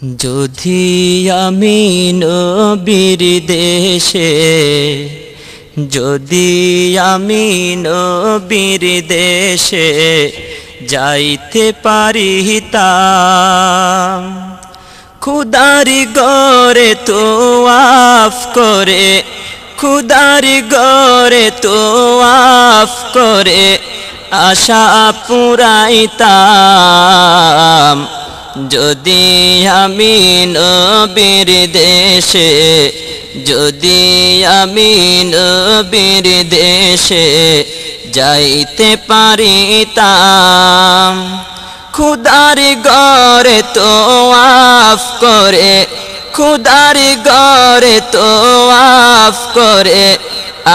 যদি আমি নবীর দেশে, যদি আমি নবীর দেশে যাইতে পারিতাম, খুদারি গরে তোয়াফ করে, খুদারি গরে তোয়াফ করে আশা পুরাইতাম। যদি আমি নবীর দেশে, যদি আমি নবীর দেশে যাইতে পারিতাম, খুদারি গরে তোয়াফ করে, খুদারি গরে তোয়াফ করে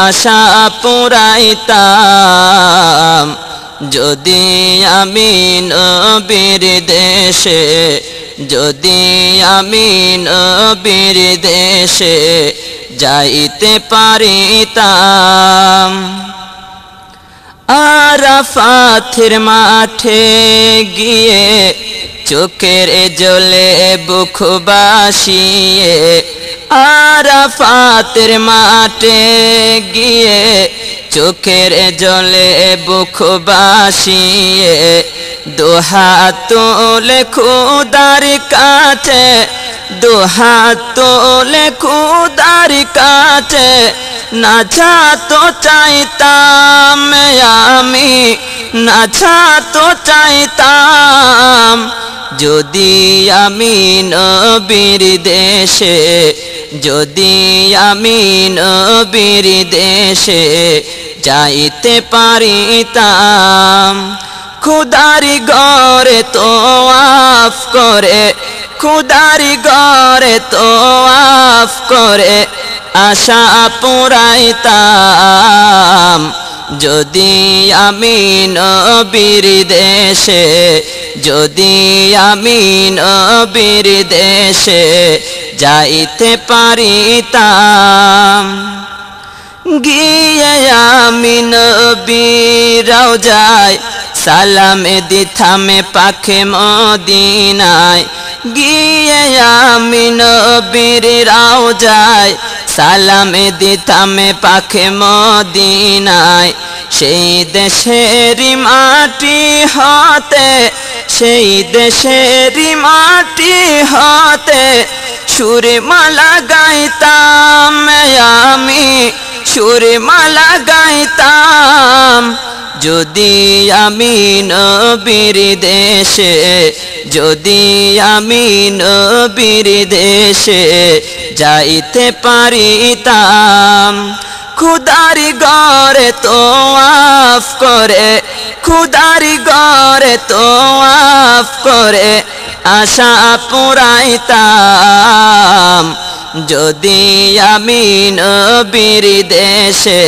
আশা পুরাইতাম। যদি আমি নবীর দেশে, যদি আমি নবীর দেশে যাইতে পারিতাম। আরাফাতের মাঠে গিয়ে চোখের জলে বুক বাসিয়ে, আরাফাতের মাঠে গিয়ে চোখের জলে বুক বাসিয়ে দুহাত তোলে খুদার কাছে, দুহাত তোলে খুদার কাছে নাজাত চাইতাম আমি, নাজাত চাইতাম। যদি আমি নবীর দেশে, যদি আমি নবীর দেশে যাইতে পারিতাম, খুদারি গরে তোয়াফ করে, খুদারি গরে তোয়াফ করে আশা পুরাইতাম। যদি আমি নবীর দেশে, যদি আমি নবীর দেশে যাইতে পারিতাম। গিয়ে আমি নবীর রওজায় সালাম দিতাম পাকে মদিনায়, গিয়ে আমি নবীর রওজায় সালাম দিতাম পাকে মদিনায়। সেই দেশের মাটি হতে, সেই দেশের মাটি হতে সুরমালা গাইতাম আমি, সুরমালা গাইতাম। যদি আমি নবীর দেশে, যদি আমি নবীর দেশে যাইতে পারিতাম, খুদারি গরে তোয়াফ করে, খুদারি গরে তোয়াফ করে আশা পুরাইতাম। যদি আমি নবীর দেশে,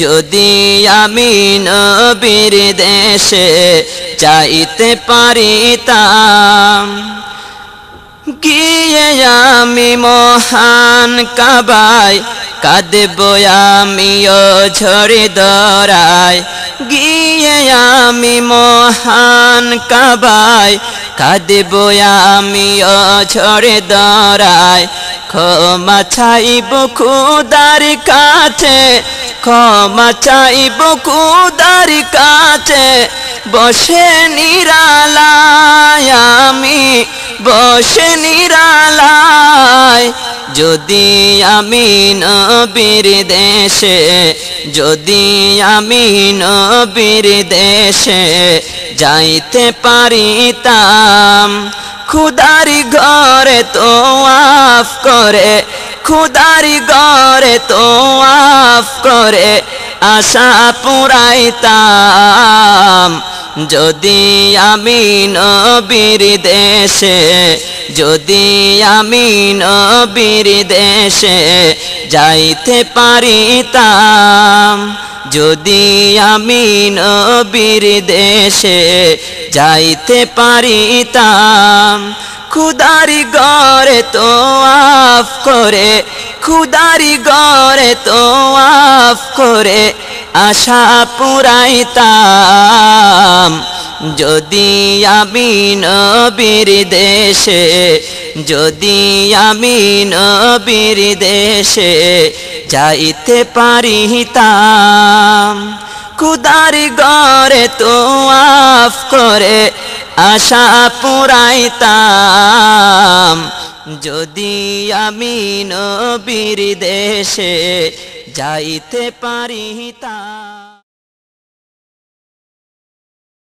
যদি আমি নবীর দেশে যাইতে পারিতাম। গিয়ে আমি মহান কাবায় কাঁদব আমিও ঝরে ধরায়, গিয়ে আমি মহান কাবায় কাঁদব আমিও ঝরে ধরায়। ক্ষমা চাইব খুদার কাছে, ক্ষমা চাইব খুদার কাছে বসে নিরালায় আমি, বসে নিরালায়। যদি আমি নবীর দেশে, যদি আমি নবীর দেশে যাইতে পারিতাম, খুদারি ঘরে তোয়াফ করে, খুদারি ঘরে তোয়াফ করে আশা পুরাইতাম। যদি আমি নবীর দেশে, যদি আমি নবীর দেশে যাইতে পারিতাম, যদি আমি নবীর দেশে যাইতে পারিতাম। খুদারি গরে তোয়াফ করে, খুদারি গরে তোয়াফ করে আশা পুরাইতাম। যদি আমি নবীর দেশে, যদি আমি নবীর দেশে যাইতে পারিতাম। খুদার ঘরে তো আফ করে আশা পুরাইতাম, যদি আমি নবীর দেশে যাইতে পারিতাম।